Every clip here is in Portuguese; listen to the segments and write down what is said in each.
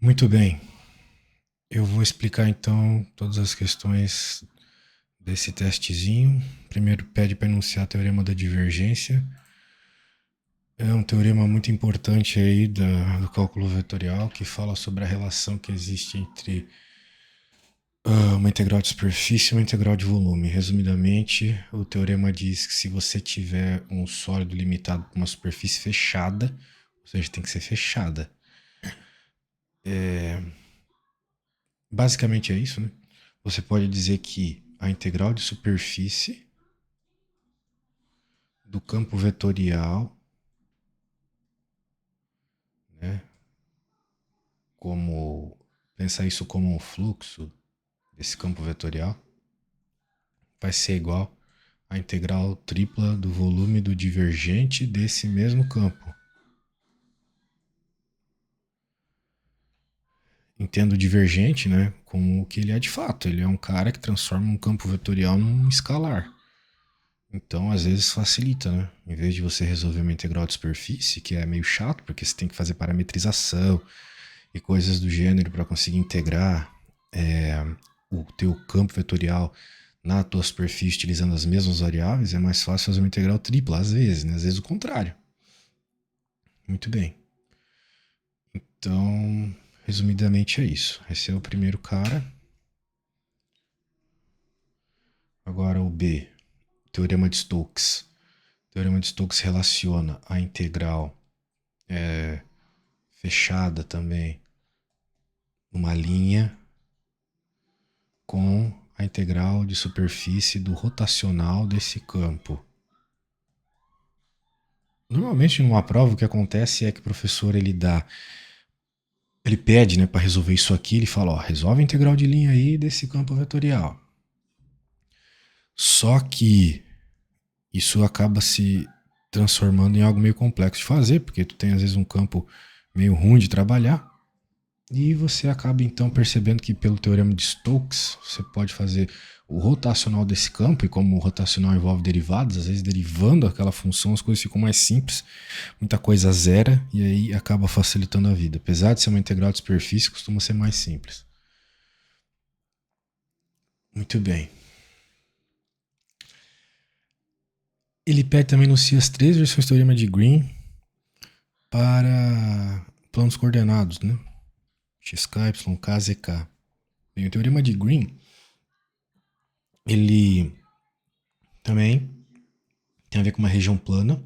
Muito bem, eu vou explicar então todas as questões desse testezinho. Primeiro pede para enunciar o teorema da divergência. É um teorema muito importante aí do cálculo vetorial que fala sobre a relação que existe entre uma integral de superfície e uma integral de volume. Resumidamente, o teorema diz que se você tiver um sólido limitado por uma superfície fechada, ou seja, tem que ser fechada. Basicamente é isso, né? Você pode dizer que a integral de superfície do campo vetorial, né, como pensar isso como um fluxo desse campo vetorial, vai ser igual à integral tripla do volume do divergente desse mesmo campo. Entendo o divergente, né, como o que ele é de fato. Ele é um cara que transforma um campo vetorial num escalar. Então, às vezes facilita, né? Em vez de você resolver uma integral de superfície, que é meio chato, porque você tem que fazer parametrização e coisas do gênero para conseguir integrar o teu campo vetorial na tua superfície utilizando as mesmas variáveis, é mais fácil fazer uma integral tripla, às vezes, né? Às vezes o contrário. Muito bem. Então, resumidamente é isso. Esse é o primeiro cara. Agora o B, Teorema de Stokes. O Teorema de Stokes relaciona a integral fechada também numa linha com a integral de superfície do rotacional desse campo. Normalmente numa prova o que acontece é que o professor ele pede, né, para resolver isso aqui, ele fala, ó, resolve a integral de linha aí desse campo vetorial. Só que isso acaba se transformando em algo meio complexo de fazer, porque tu tem às vezes um campo meio ruim de trabalhar, e você acaba então percebendo que pelo teorema de Stokes você pode fazer o rotacional desse campo, e como o rotacional envolve derivadas, às vezes derivando aquela função as coisas ficam mais simples, muita coisa zera, e aí acaba facilitando a vida. Apesar de ser uma integral de superfície, costuma ser mais simples. Muito bem. Ele pede também no C as três versões do teorema de Green para planos coordenados, né? xk, yk, zk. Bem, o teorema de Green, ele também tem a ver com uma região plana,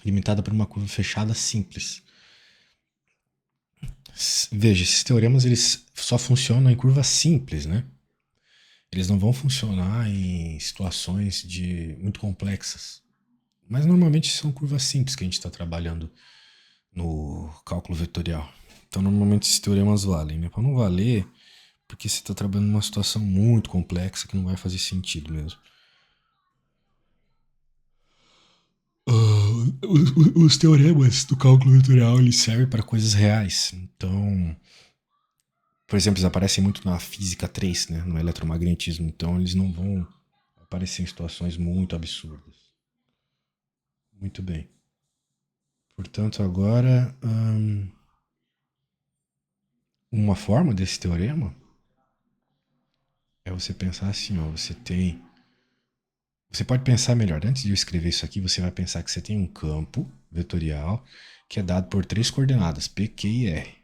limitada por uma curva fechada simples. Veja, esses teoremas eles só funcionam em curvas simples, né? Eles não vão funcionar em situações muito complexas. Mas normalmente são curvas simples que a gente está trabalhando no cálculo vetorial. Então normalmente esses teoremas valem, né? Para não valer, porque você está trabalhando numa situação muito complexa que não vai fazer sentido mesmo. Os teoremas do cálculo vetorial eles servem para coisas reais. Então, por exemplo, eles aparecem muito na física 3, né, no eletromagnetismo. Então, eles não vão aparecer em situações muito absurdas. Muito bem. Portanto, agora, uma forma desse teorema é você pensar assim, ó, você pode pensar melhor. Antes de eu escrever isso aqui, você vai pensar que você tem um campo vetorial que é dado por três coordenadas, P, Q e R.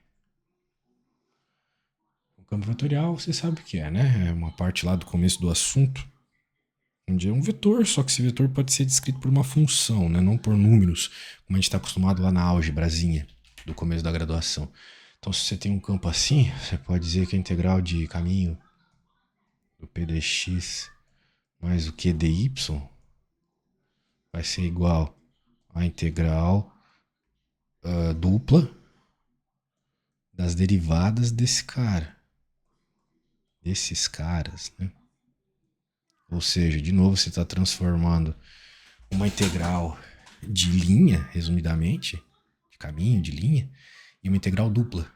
O campo vetorial, você sabe o que é, né? É uma parte lá do começo do assunto, onde é um vetor, só que esse vetor pode ser descrito por uma função, né? Não por números, como a gente está acostumado lá na álgebrazinha do começo da graduação. Então, se você tem um campo assim, você pode dizer que a integral de caminho do P dx mais o Q dy vai ser igual à integral dupla das derivadas desses caras, né? Ou seja, de novo você está transformando uma integral de linha, resumidamente, de caminho, de linha, em uma integral dupla.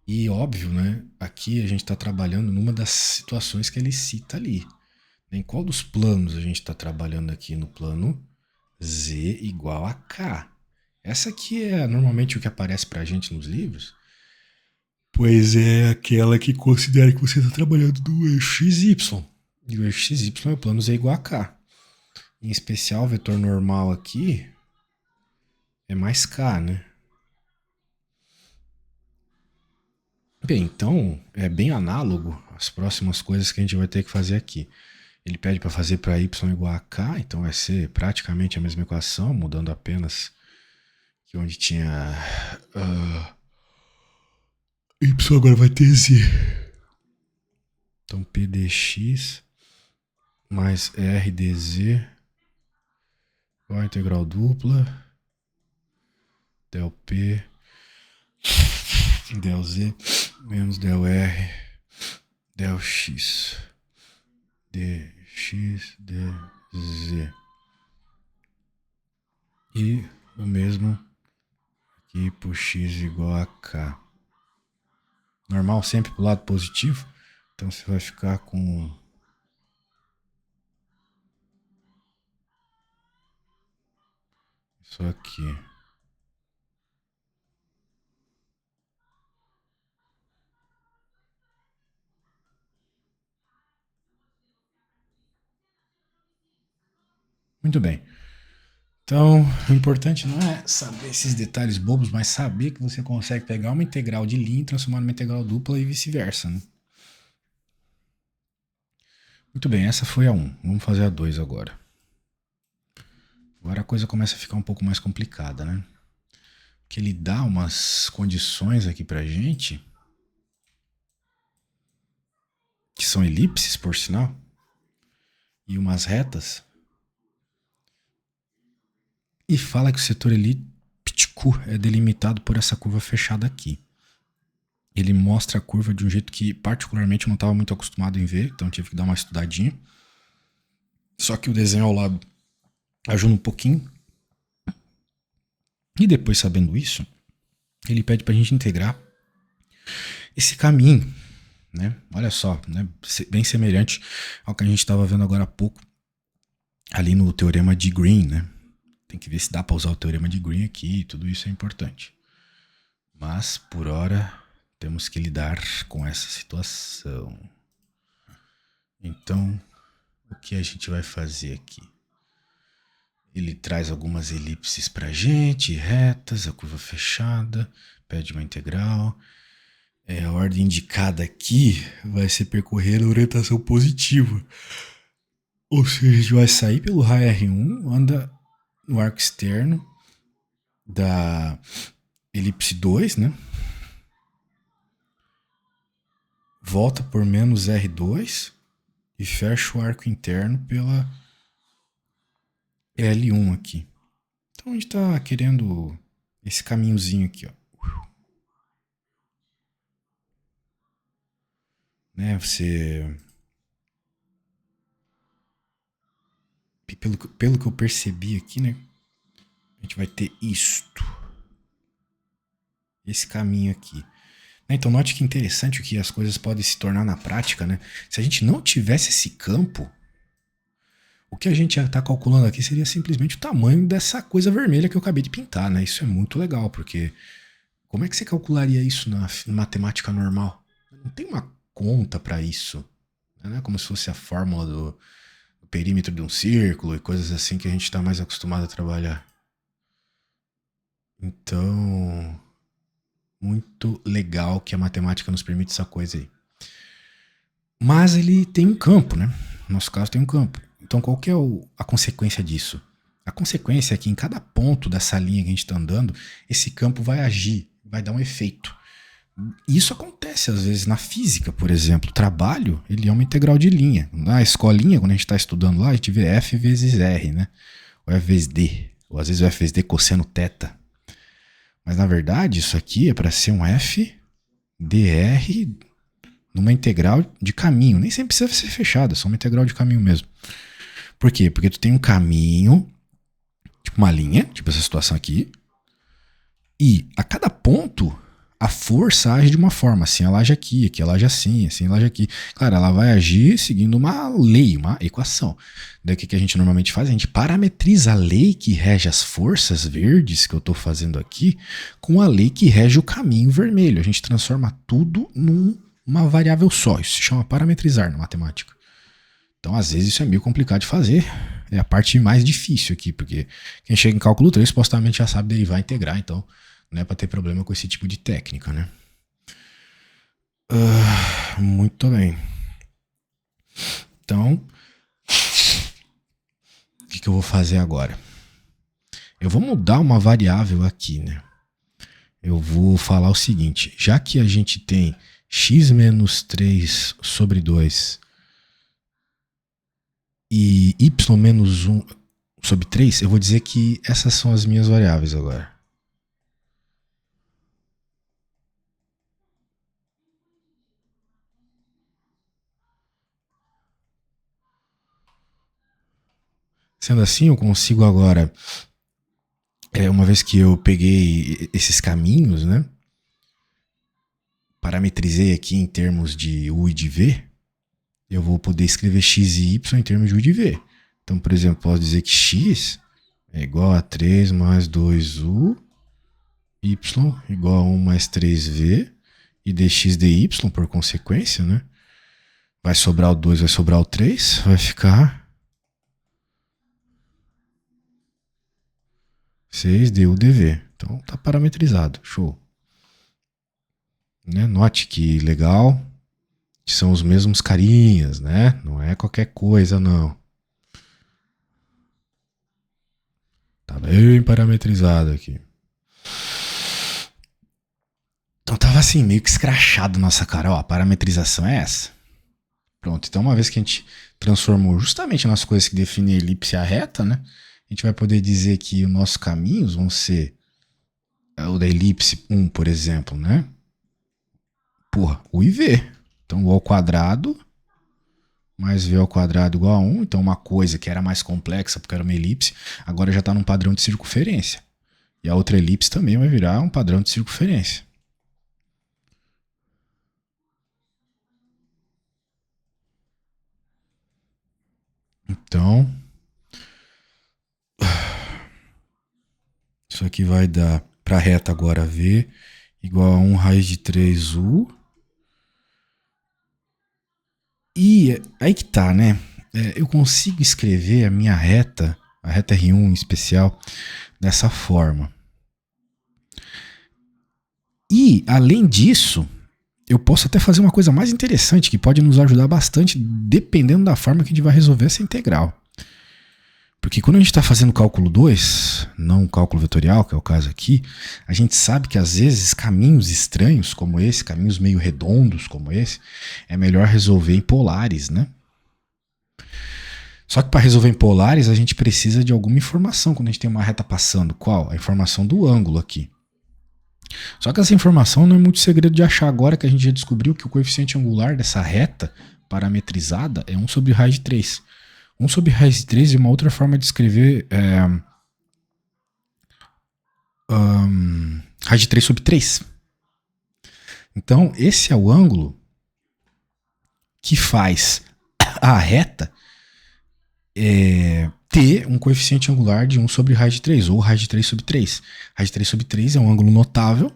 E óbvio, né? Aqui a gente está trabalhando numa das situações que ele cita ali. Em qual dos planos a gente está trabalhando aqui? No plano z igual a k. Essa aqui é normalmente o que aparece pra gente nos livros, pois é aquela que considera que você está trabalhando no eixo XY. E o eixo XY é o plano Z igual a K. Em especial, o vetor normal aqui é mais K, né? Bem, então é bem análogo às próximas coisas que a gente vai ter que fazer aqui. Ele pede para fazer para y igual a k, então vai ser praticamente a mesma equação, mudando apenas que onde tinha y agora vai ter z. Então p dx mais r dz igual a integral dupla del p del z menos del r del x dx dz. E o mesmo aqui por x igual a k. Normal sempre pro lado positivo. Então você vai ficar com isso aqui. Muito bem. Então, o importante não é saber esses detalhes bobos, mas saber que você consegue pegar uma integral de linha e transformar numa integral dupla e vice-versa, né? Muito bem, essa foi a 1. Vamos fazer a 2 agora. Agora a coisa começa a ficar um pouco mais complicada, né? Porque ele dá umas condições aqui pra gente, que são elipses, por sinal, e umas retas, e fala que o setor elíptico é delimitado por essa curva fechada aqui. Ele mostra a curva de um jeito que particularmente eu não estava muito acostumado em ver, então tive que dar uma estudadinha. Só que o desenho ao lado ajuda um pouquinho. E depois, sabendo isso, ele pede para a gente integrar esse caminho, né? Olha só, né? Bem semelhante ao que a gente estava vendo agora há pouco ali no teorema de Green, né? Tem que ver se dá para usar o teorema de Green aqui, tudo isso é importante. Mas, por hora, temos que lidar com essa situação. Então, o que a gente vai fazer aqui? Ele traz algumas elipses pra gente, retas, a curva fechada, pede uma integral. A ordem indicada aqui vai ser percorrer a orientação positiva. Ou seja, a gente vai sair pelo raio R1, anda no arco externo da elipse 2, né? Volta por menos R2 e fecha o arco interno pela L1 aqui. Então a gente está querendo esse caminhozinho aqui, ó. Né, você... Pelo que eu percebi aqui, né? A gente vai ter isto. Esse caminho aqui. Então note que interessante o que as coisas podem se tornar na prática, né? Se a gente não tivesse esse campo, o que a gente ia estar calculando aqui seria simplesmente o tamanho dessa coisa vermelha que eu acabei de pintar, né? Isso é muito legal, porque como é que você calcularia isso na matemática normal? Não tem uma conta para isso. Não é como se fosse a fórmula do perímetro de um círculo e coisas assim que a gente está mais acostumado a trabalhar. Então, muito legal que a matemática nos permite essa coisa aí. Mas ele tem um campo, né? No nosso caso tem um campo. Então qual que é a consequência disso? A consequência é que em cada ponto dessa linha que a gente está andando, esse campo vai agir, vai dar um efeito. Isso acontece às vezes na física, por exemplo. O trabalho, ele é uma integral de linha. Na escolinha, quando a gente está estudando lá, a gente vê F vezes R, né? Ou F vezes D. Ou às vezes o F vezes D cosseno θ. Mas na verdade, isso aqui é para ser um F dr numa integral de caminho. Nem sempre precisa ser fechada, é só uma integral de caminho mesmo. Por quê? Porque tu tem um caminho, tipo uma linha, tipo essa situação aqui, e a cada ponto a força age de uma forma, assim ela age aqui, aqui ela age assim ela age aqui. Claro, ela vai agir seguindo uma lei, uma equação. Daí o que a gente normalmente faz? A gente parametriza a lei que rege as forças verdes que eu estou fazendo aqui com a lei que rege o caminho vermelho. A gente transforma tudo numa variável só. Isso se chama parametrizar na matemática. Então, às vezes, isso é meio complicado de fazer. É a parte mais difícil aqui, porque quem chega em cálculo 3 supostamente já sabe derivar e integrar, então não é para ter problema com esse tipo de técnica, né? Muito bem. Então, o que eu vou fazer agora? Eu vou mudar uma variável aqui, né? Eu vou falar o seguinte, já que a gente tem x menos 3 sobre 2 e y menos 1 sobre 3, eu vou dizer que essas são as minhas variáveis agora. Sendo assim, eu consigo agora, uma vez que eu peguei esses caminhos, né, parametrizei aqui em termos de u e de v, eu vou poder escrever x e y em termos de u e de v. Então, por exemplo, posso dizer que x é igual a 3 mais 2u, y igual a 1 mais 3v, e dx dy, por consequência, né? Vai sobrar o 2, vai sobrar o 3, vai ficar 6 du dv. Então tá parametrizado, show. Né? Note que legal, que são os mesmos carinhas, né? Não é qualquer coisa, não. Tá bem parametrizado aqui. Então tava assim, meio que escrachado nossa cara. Ó, a parametrização é essa. Pronto, então uma vez que a gente transformou justamente nas coisas que definem a elipse e a reta, né? A gente vai poder dizer que os nossos caminhos vão ser o da elipse 1, por exemplo, né? Porra, u e v. Então u ao quadrado mais v ao quadrado igual a 1. Então uma coisa que era mais complexa porque era uma elipse, agora já está num padrão de circunferência. E a outra elipse também vai virar um padrão de circunferência. Então, isso aqui vai dar para a reta agora v igual a 1 raiz de 3u. E aí que tá, né? Eu consigo escrever a minha reta, a reta R1 em especial, dessa forma. E, além disso, eu posso até fazer uma coisa mais interessante que pode nos ajudar bastante dependendo da forma que a gente vai resolver essa integral. Porque quando a gente está fazendo cálculo 2, não cálculo vetorial, que é o caso aqui, a gente sabe que às vezes caminhos estranhos como esse, caminhos meio redondos como esse, é melhor resolver em polares, né? Só que para resolver em polares a gente precisa de alguma informação quando a gente tem uma reta passando. Qual? A informação do ângulo aqui. Só que essa informação não é muito segredo de achar agora que a gente já descobriu que o coeficiente angular dessa reta parametrizada é 1 sobre raiz de 3. 1 sobre raiz de 3 é uma outra forma de escrever raiz de 3 sobre 3. Então, esse é o ângulo que faz a reta ter um coeficiente angular de 1 sobre raiz de 3, ou raiz de 3 sobre 3. Raiz de 3 sobre 3 é um ângulo notável,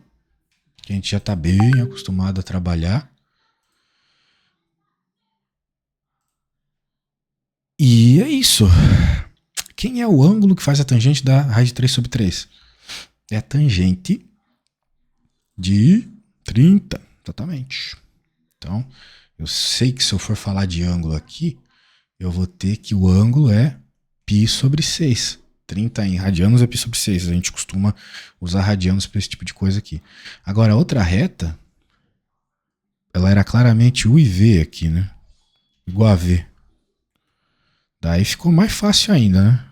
que a gente já está bem acostumado a trabalhar. E é isso. Quem é o ângulo que faz a tangente da raiz de 3 sobre 3? É a tangente de 30, exatamente. Então, eu sei que se eu for falar de ângulo aqui, eu vou ter que o ângulo é π sobre 6. 30 em radianos é π sobre 6. A gente costuma usar radianos para esse tipo de coisa aqui. Agora, a outra reta, ela era claramente u e v aqui, né? Igual a v. Daí ficou mais fácil ainda, né?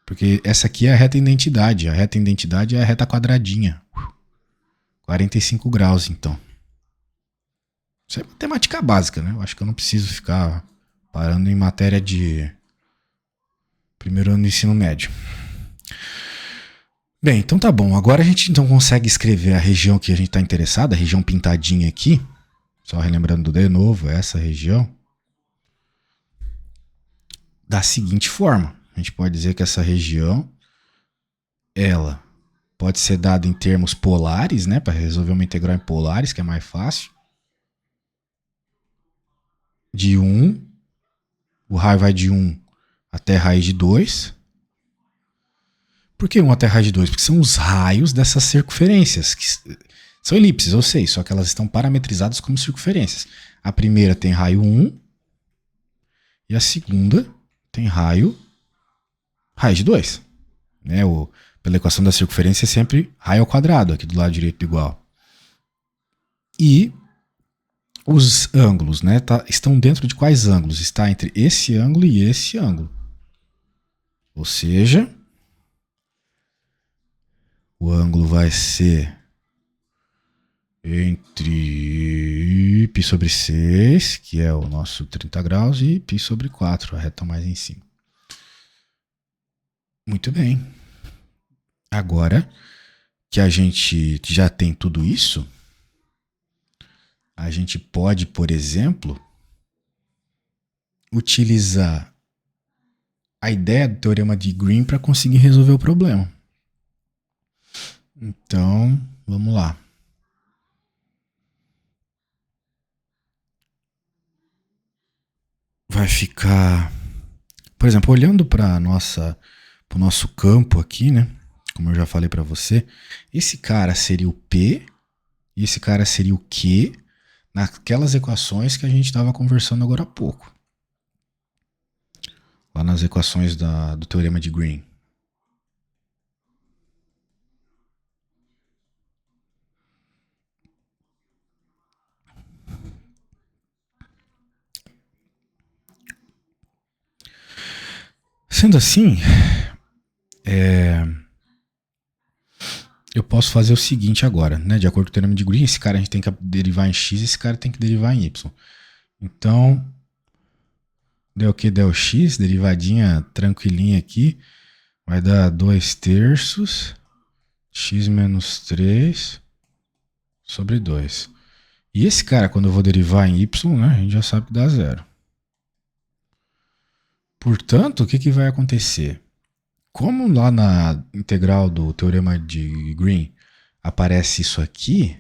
Porque essa aqui é a reta identidade. A reta identidade é a reta quadradinha. 45 graus, então. Isso é matemática básica, né? Eu acho que eu não preciso ficar parando em matéria de primeiro ano do ensino médio. Bem, então tá bom. Agora a gente então consegue escrever a região que a gente está interessado, a região pintadinha aqui. Só relembrando de novo essa região. Da seguinte forma. A gente pode dizer que essa região, ela pode ser dada em termos polares, né? Para resolver uma integral em polares, que é mais fácil. De 1, o raio vai de 1 até raiz de 2. Por que 1 até raiz de 2? Porque são os raios dessas circunferências, que são elipses, eu sei, só que elas estão parametrizadas como circunferências. A primeira tem raio 1 e a segunda tem raiz de 2. Né? Pela equação da circunferência é sempre raio ao quadrado, aqui do lado direito do igual. E os ângulos, né, estão dentro de quais ângulos? Está entre esse ângulo e esse ângulo. Ou seja, o ângulo vai ser entre π sobre 6, que é o nosso 30 graus, e π sobre 4, a reta mais em cima. Muito bem. Agora que a gente já tem tudo isso, a gente pode, por exemplo, utilizar a ideia do teorema de Green para conseguir resolver o problema. Então, vamos lá. Vai ficar, por exemplo, olhando para o nosso campo aqui, né? Como eu já falei para você, esse cara seria o P e esse cara seria o Q naquelas equações que a gente estava conversando agora há pouco. Lá nas equações do teorema de Green. Sendo assim, eu posso fazer o seguinte agora, né? De acordo com o teorema de Green, esse cara a gente tem que derivar em x, esse cara tem que derivar em y. Então, deu o que? Deu x, derivadinha tranquilinha aqui, vai dar 2/3 x menos 3 sobre 2. E esse cara, quando eu vou derivar em y, né, a gente já sabe que dá 0. Portanto, o que vai acontecer? Como lá na integral do teorema de Green aparece isso aqui,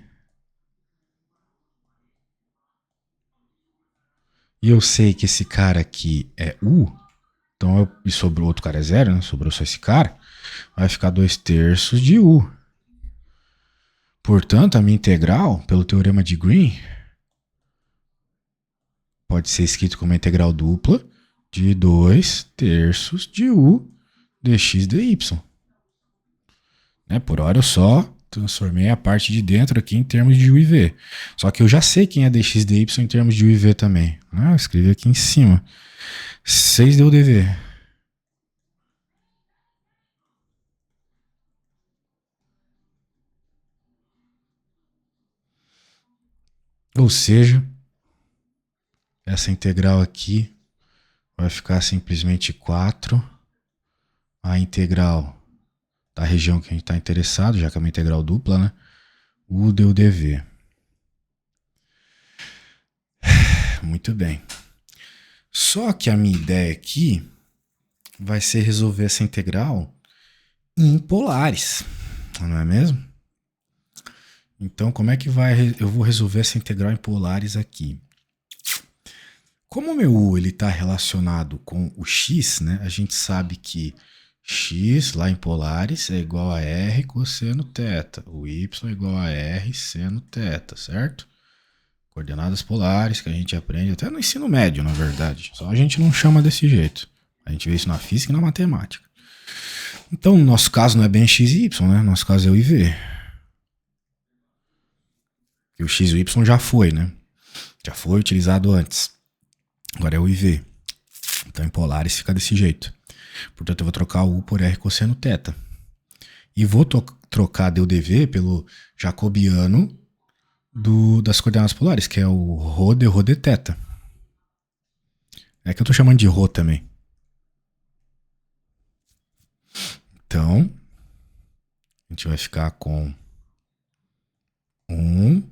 e eu sei que esse cara aqui é u, então e sobrou outro cara é 0, né? Sobrou só esse cara, vai ficar 2/3 de u. Portanto, a minha integral, pelo teorema de Green, pode ser escrito como uma integral dupla de 2/3 de u dx dy. Né? Por hora eu só transformei a parte de dentro aqui em termos de u e v. Só que eu já sei quem é dx dy em termos de u e v também. Eu escrevi aqui em cima. 6 deu dv. Ou seja, essa integral aqui vai ficar simplesmente 4. A integral da região que a gente está interessado, já que é uma integral dupla, né? U deu dv. Muito bem. Só que a minha ideia aqui vai ser resolver essa integral em polares, não é mesmo? Então, como é que eu vou resolver essa integral em polares aqui? Como o meu u está relacionado com o x, né? A gente sabe que x lá em polares é igual a r cosseno θ. O y é igual a r seno θ, certo? Coordenadas polares que a gente aprende até no ensino médio, na verdade. Só a gente não chama desse jeito. A gente vê isso na física e na matemática. Então, no nosso caso não é bem x e y, né? No nosso caso é o e v. E o x e o y já foi, né? Já foi utilizado antes. Agora é o IV. Então em polares fica desse jeito. Portanto eu vou trocar o U por R cosseno θ. E vou trocar dV pelo jacobiano das coordenadas polares, que é o ρ de ρ de θ. É que eu estou chamando de ρ também. Então, a gente vai ficar com 1,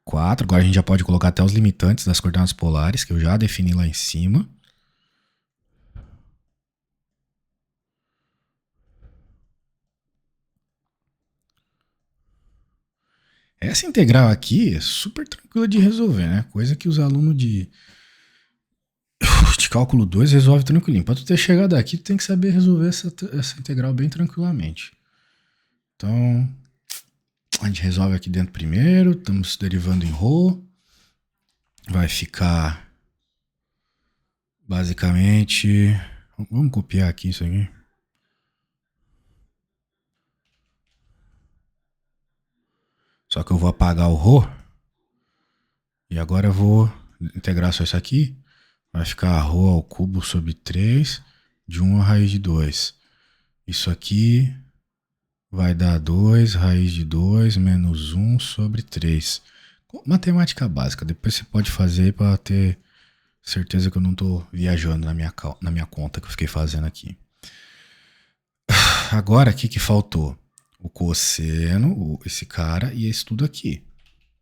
4. Agora a gente já pode colocar até os limitantes das coordenadas polares, que eu já defini lá em cima. Essa integral aqui é super tranquila de resolver, né? Coisa que os alunos de cálculo 2 resolvem tranquilinho. Para tu ter chegado aqui, tu tem que saber resolver essa integral bem tranquilamente. Então, a gente resolve aqui dentro primeiro. Estamos derivando em ρ. Vai ficar basicamente... Vamos copiar aqui isso aqui. Só que eu vou apagar o ρ. E agora eu vou integrar só isso aqui. Vai ficar ρ ao cubo sobre 3 de 1 à raiz de 2. Isso aqui vai dar 2 raiz de 2 menos 1 sobre 3. Matemática básica. Depois você pode fazer para ter certeza que eu não estou viajando na minha conta que eu fiquei fazendo aqui. Agora, o que faltou? O cosseno, esse cara e esse tudo aqui.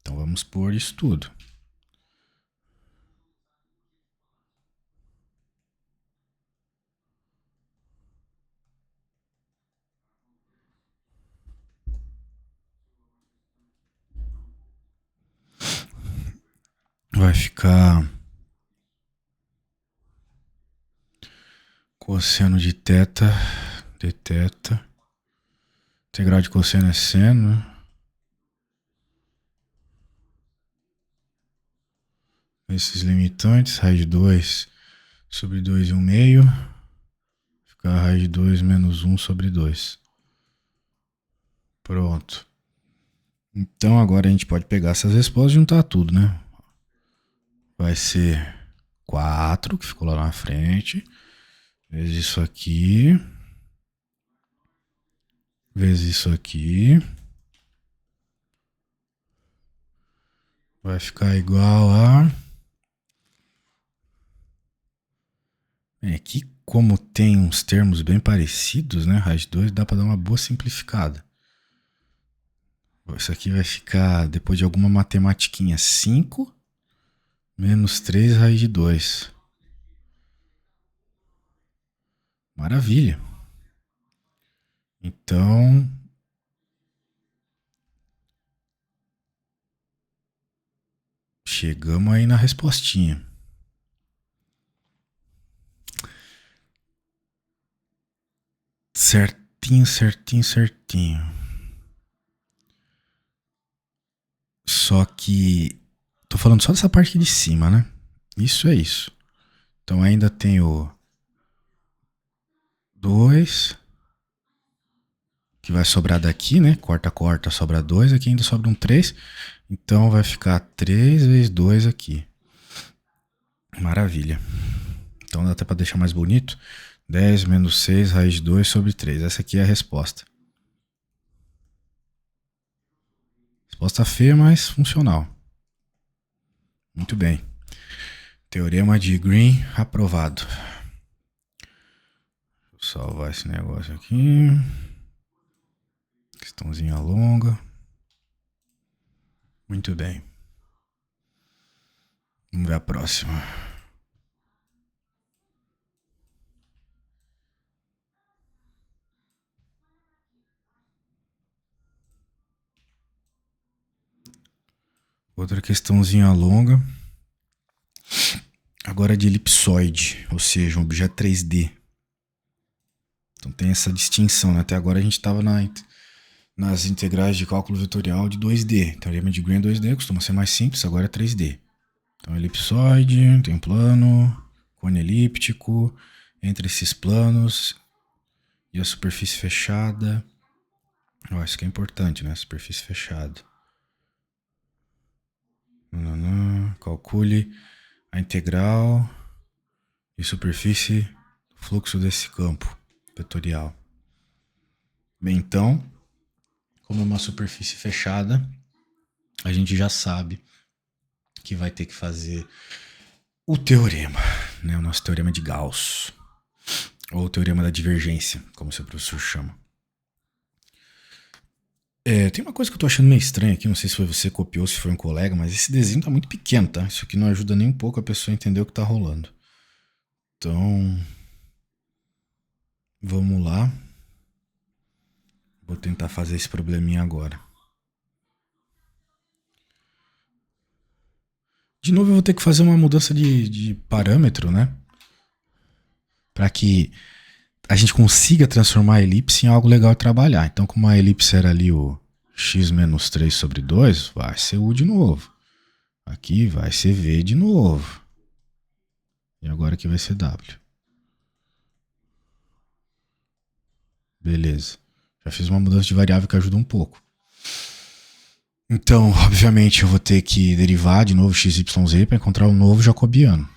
Então, vamos pôr isso tudo. Vai ficar cosseno de θ, dθ. Integral de cosseno é seno, né? Esses limitantes, raiz de 2 sobre 2 e 1 meio. Fica a raiz de 2 menos 1 sobre 2. Pronto. Então agora a gente pode pegar essas respostas e juntar tudo, né? Vai ser 4, que ficou lá na frente, vezes isso aqui, vezes isso aqui. Vai ficar igual a... Aqui, como tem uns termos bem parecidos, né? Raiz de 2, dá para dar uma boa simplificada. Isso aqui vai ficar, depois de alguma matematiquinha, 5 menos 3 raiz de 2. Maravilha. Então, chegamos aí na respostinha. Certinho, certinho, certinho. Só que tô falando só dessa parte aqui de cima, né? Isso é isso. Então ainda tem o 2, que vai sobrar daqui, né? Corta, corta, sobra 2. Aqui ainda sobra um 3. Então vai ficar 3 vezes 2 aqui. Maravilha. Então dá até para deixar mais bonito. 10 menos 6 raiz de 2 sobre 3. Essa aqui é a resposta. Resposta feia, mas funcional. Muito bem. Teorema de Green aprovado. Vou salvar esse negócio aqui. Questãozinha longa. Muito bem. Vamos ver a próxima. Outra questãozinha longa. Agora de elipsoide, ou seja, um objeto 3D. Então tem essa distinção, né? Até agora a gente estava nas integrais de cálculo vetorial de 2D. Teorema de Green é 2D, costuma ser mais simples, agora é 3D. Então elipsoide, tem um plano, cone elíptico, entre esses planos e a superfície fechada. Isso que é importante, né? Superfície fechada. Calcule a integral e superfície do fluxo desse campo vetorial. Bem, então, como é uma superfície fechada, a gente já sabe que vai ter que fazer o teorema, né? O nosso teorema de Gauss, ou o teorema da divergência, como seu professor chama. Tem uma coisa que eu tô achando meio estranha aqui, não sei se foi você que copiou ou se foi um colega, mas esse desenho tá muito pequeno, tá? Isso aqui não ajuda nem um pouco a pessoa a entender o que tá rolando. Então, vamos lá. Vou tentar fazer esse probleminha agora. De novo eu vou ter que fazer uma mudança de parâmetro, né? Para que a gente consiga transformar a elipse em algo legal de trabalhar. Então, como a elipse era ali o x menos 3 sobre 2, vai ser u de novo. Aqui vai ser v de novo. E agora aqui vai ser w. Beleza. Já fiz uma mudança de variável que ajuda um pouco. Então, obviamente, eu vou ter que derivar de novo x, y, z para encontrar o novo jacobiano.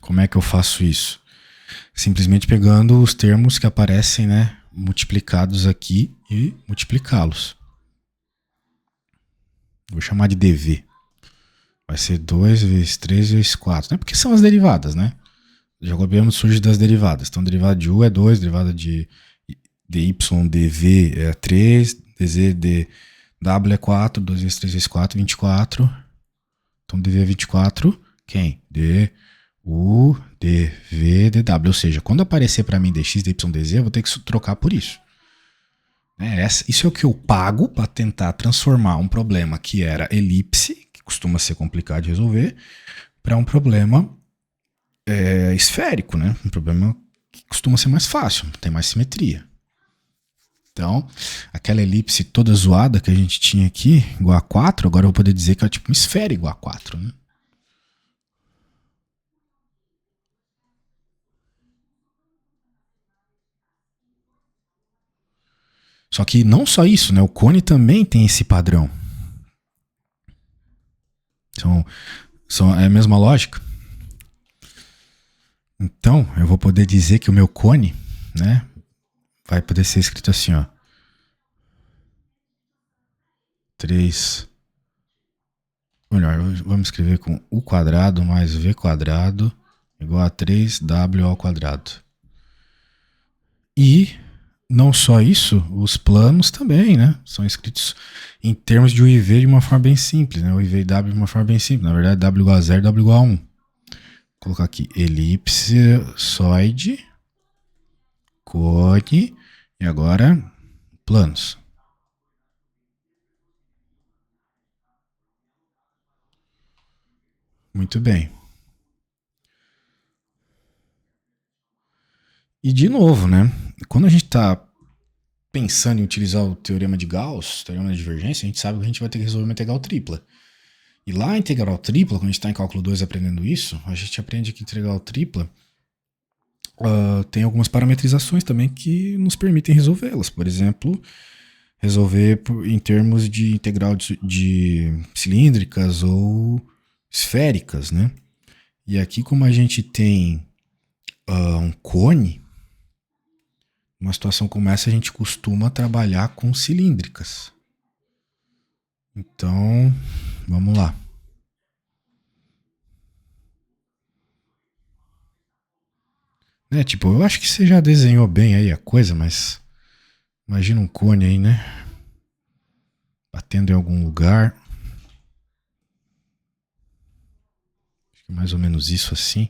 Como é que eu faço isso? Simplesmente pegando os termos que aparecem, né, multiplicados aqui e multiplicá-los. Vou chamar de dv. Vai ser 2 vezes 3 vezes 4. Né? Porque são as derivadas, né? O jacobiano surge das derivadas. Então, derivada de u é 2, derivada de dy dv é 3, dz dw é 4, 2 vezes 3 vezes 4, 24. Então, dv é 24. Quem? Du dv dw. Ou seja, quando aparecer para mim dx, dy, dz, eu vou ter que trocar por isso. Isso é o que eu pago para tentar transformar um problema que era elipse, que costuma ser complicado de resolver, para um problema esférico, né? Um problema que costuma ser mais fácil, tem mais simetria. Então, aquela elipse toda zoada que a gente tinha aqui, igual a 4, agora eu vou poder dizer que é tipo uma esfera igual a 4, né? Só que não só isso, né? O cone também tem esse padrão. É a mesma lógica. Então, eu vou poder dizer que o meu cone, né, vai poder ser escrito assim, ó. 3. Melhor, vamos escrever com u quadrado mais v quadrado igual a 3w ao quadrado. E não só isso, os planos também, né? São escritos em termos de u e v de uma forma bem simples, né? U e v e w de uma forma bem simples. Na verdade, w igual a 0, w igual a 1. Vou colocar aqui elipsoide, cone e agora planos. Muito bem. E de novo, né? Quando a gente está pensando em utilizar o teorema de Gauss, teorema de divergência, a gente sabe que a gente vai ter que resolver uma integral tripla. E lá a integral tripla, quando a gente está em cálculo 2 aprendendo isso, a gente aprende que integral tripla tem algumas parametrizações também que nos permitem resolvê-las. Por exemplo, resolver em termos de integral de cilíndricas ou esféricas, né? E aqui, como a gente tem um cone, numa situação como essa, a gente costuma trabalhar com cilíndricas. Então, vamos lá. Tipo, eu acho que você já desenhou bem aí a coisa, mas imagina um cone aí, né? Batendo em algum lugar. Acho que é mais ou menos isso assim.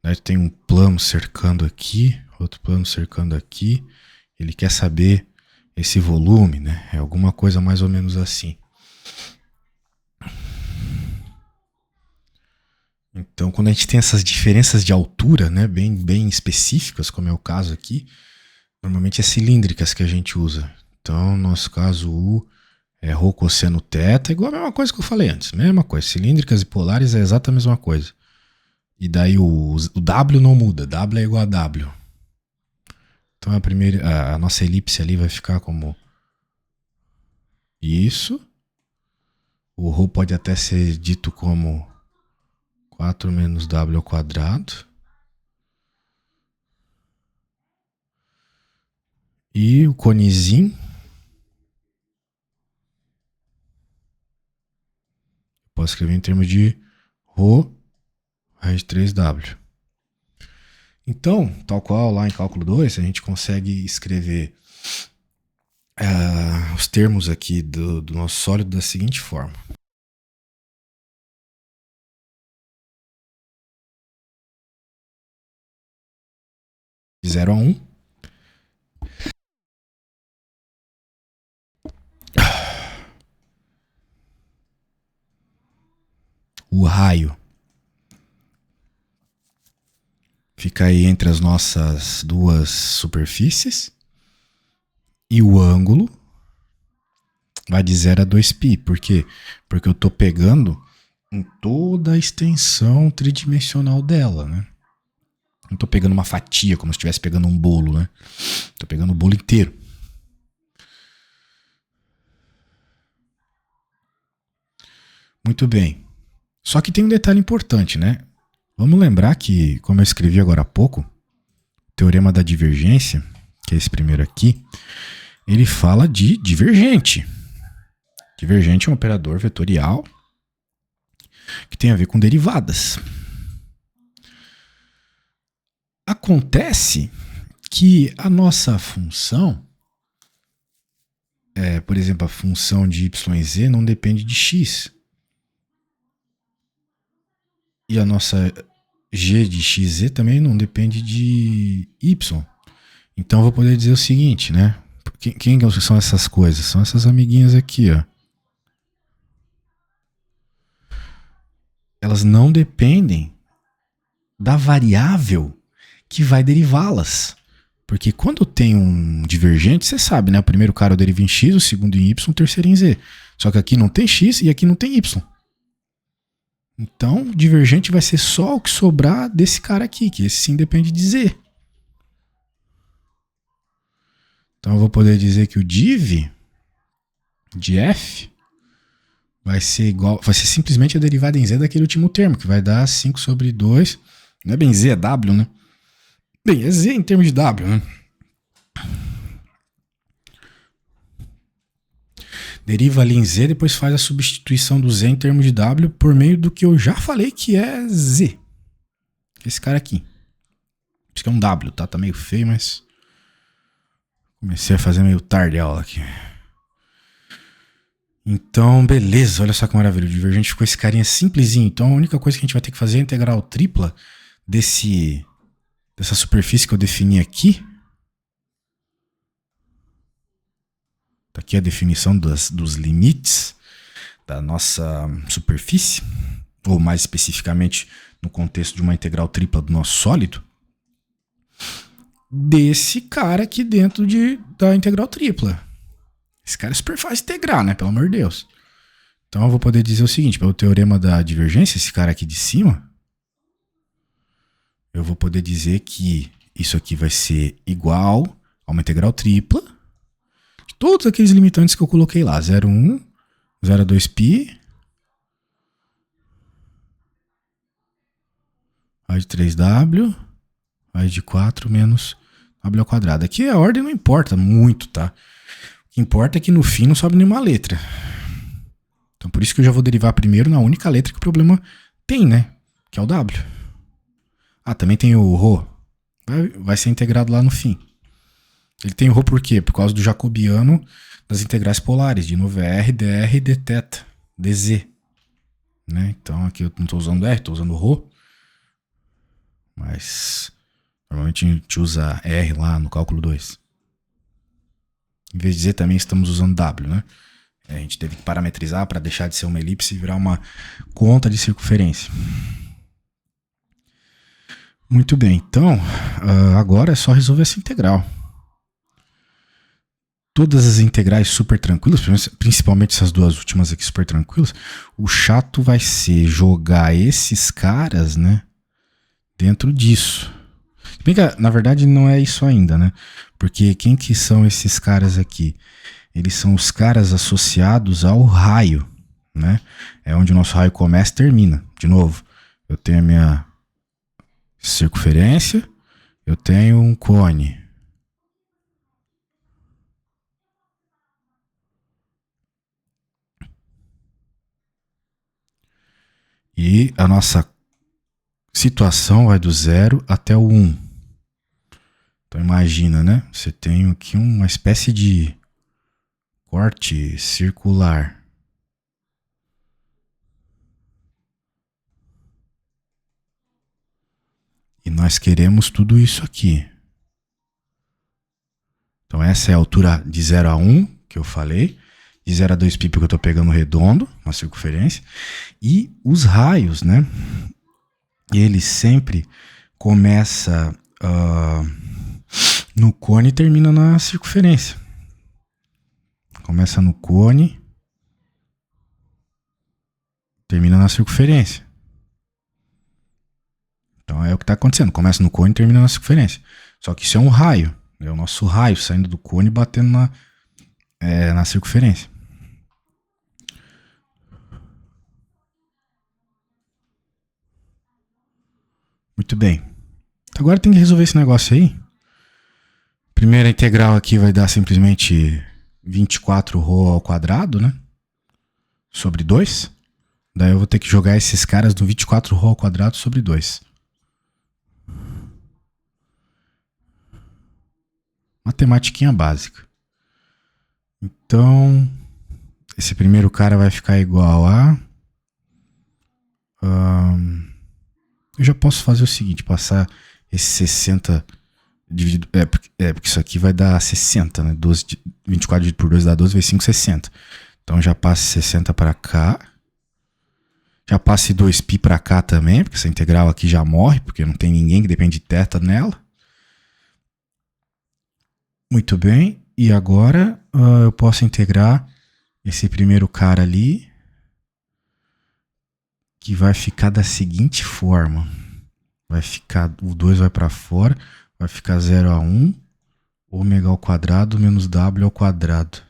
Daí tem um plano cercando aqui, outro plano cercando aqui. Ele quer saber esse volume, né? É alguma coisa mais ou menos assim. Então, quando a gente tem essas diferenças de altura, né, bem específicas, como é o caso aqui, normalmente é cilíndricas que a gente usa. Então, no nosso caso, U é rho cosseno θ, igual a mesma coisa que eu falei antes. Mesma coisa, cilíndricas e polares é exatamente a mesma coisa. E daí o W não muda, W é igual a W. Então a nossa elipse ali vai ficar como isso. O rho pode até ser dito como 4 menos W ao quadrado. E o conezinho posso escrever em termos de Rho raiz de 3W. Então, tal qual lá em cálculo 2, a gente consegue escrever os termos aqui do nosso sólido da seguinte forma. De 0 a 1. O raio fica aí entre as nossas duas superfícies. E o ângulo vai de 0 a 2π. Por quê? Porque eu estou pegando em toda a extensão tridimensional dela, né? Não estou pegando uma fatia, como se estivesse pegando um bolo, né? Estou pegando o bolo inteiro. Muito bem. Só que tem um detalhe importante, né? Vamos lembrar que, como eu escrevi agora há pouco, o teorema da divergência, que é esse primeiro aqui, ele fala de divergente. Divergente é um operador vetorial que tem a ver com derivadas. Acontece que a nossa função, por exemplo, a função de y e z não depende de x. E a nossa g de x e z também não depende de y. Então eu vou poder dizer o seguinte, né? Quem são essas coisas? São essas amiguinhas aqui, ó. Elas não dependem da variável que vai derivá-las. Porque quando tem um divergente, você sabe, né? O primeiro cara eu derivo em x, o segundo em y, o terceiro em z. Só que aqui não tem x e aqui não tem y. Então, o divergente vai ser só o que sobrar desse cara aqui, que esse sim depende de z. Então eu vou poder dizer que o div de f vai ser simplesmente a derivada em z daquele último termo, que vai dar 5 sobre 2. Não é bem z, é w, né? Bem, é z em termos de w, né? Deriva ali em z, depois faz a substituição do z em termos de w por meio do que eu já falei que é z. Esse cara aqui. Isso aqui é um w, tá? Tá meio feio, mas comecei a fazer meio tarde a aula aqui. Então, beleza, olha só que maravilha. O divergente ficou esse carinha simplesinho. Então, a única coisa que a gente vai ter que fazer é a integral tripla dessa superfície que eu defini aqui. Tá aqui a definição dos limites da nossa superfície, ou mais especificamente no contexto de uma integral tripla do nosso sólido, desse cara aqui dentro da integral tripla. Esse cara é super fácil de integrar, né? Pelo amor de Deus. Então eu vou poder dizer o seguinte, pelo teorema da divergência, esse cara aqui de cima, eu vou poder dizer que isso aqui vai ser igual a uma integral tripla de todos aqueles limitantes que eu coloquei lá. 0,1, 0,2π, raiz de 3w, raiz de 4 menos w ao quadrado. Aqui a ordem não importa muito, tá? O que importa é que no fim não sobe nenhuma letra. Então por isso que eu já vou derivar primeiro na única letra que o problema tem, né? Que é o w. Ah, também tem o ρ. Vai ser integrado lá no fim. Ele tem o ρ por quê? Por causa do jacobiano das integrais polares. De novo é r, dr, dθ, dz. Né? Então aqui eu não estou usando r, estou usando ρ. Mas normalmente a gente usa r lá no cálculo 2. Em vez de z também estamos usando w, né? A gente teve que parametrizar para deixar de ser uma elipse e virar uma conta de circunferência. Muito bem, então agora é só resolver essa integral. Todas as integrais super tranquilas, principalmente essas duas últimas aqui super tranquilas, o chato vai ser jogar esses caras, né, dentro disso. Bem que, na verdade, não é isso ainda, né? Porque quem que são esses caras aqui? Eles são os caras associados ao raio, né? É onde o nosso raio começa e termina. De novo, eu tenho a minha circunferência, eu tenho um cone. E aqui a nossa situação vai do 0 até o 1. Então imagina, né? Você tem aqui uma espécie de corte circular. E nós queremos tudo isso aqui. Então essa é a altura de 0 a 1, que eu falei. De 0 a 2π, porque eu estou pegando redondo, uma circunferência. E os raios, né? Ele sempre começa no cone e termina na circunferência. Começa no cone, termina na circunferência. Então é o que está acontecendo. Começa no cone e termina na circunferência. Só que isso é um raio. É o nosso raio saindo do cone e batendo na circunferência. Muito bem. Agora tem que resolver esse negócio aí. Primeira integral aqui vai dar simplesmente 24ρ², né? Sobre 2. Daí eu vou ter que jogar esses caras do 24ρ² sobre 2. Matematiquinha básica. Então, esse primeiro cara vai ficar igual a... eu já posso fazer o seguinte, passar esse 60 dividido... porque isso aqui vai dar 60, né? 24 dividido por 2 dá 12, vezes 5, 60. Então já passe 60 para cá. Já passe 2π para cá também, porque essa integral aqui já morre, porque não tem ninguém que depende de θ nela. Muito bem. E agora eu posso integrar esse primeiro cara ali, que vai ficar da seguinte forma. Vai ficar, o 2 vai para fora, vai ficar 0 a 1, ω² menos w².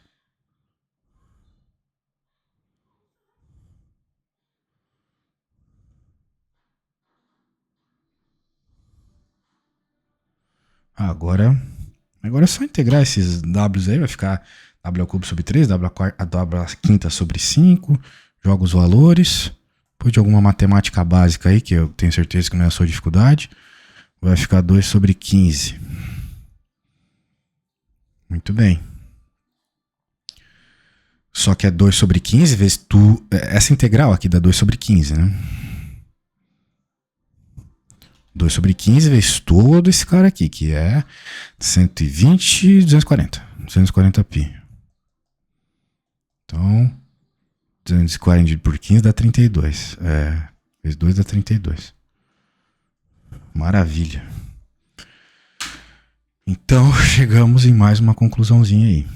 Agora é só integrar esses w's aí, vai ficar w³ sobre 3, w² sobre 5, joga os valores, depois de alguma matemática básica aí, que eu tenho certeza que não é a sua dificuldade, vai ficar 2 sobre 15. Muito bem. Só que é 2 sobre 15 vezes essa integral aqui dá 2 sobre 15, né? 2 sobre 15 vezes todo esse cara aqui, que é 120 e 240. 240π. Então, 240 por 15 dá 32. Vezes 2 dá 32. Maravilha. Então, chegamos em mais uma conclusãozinha aí.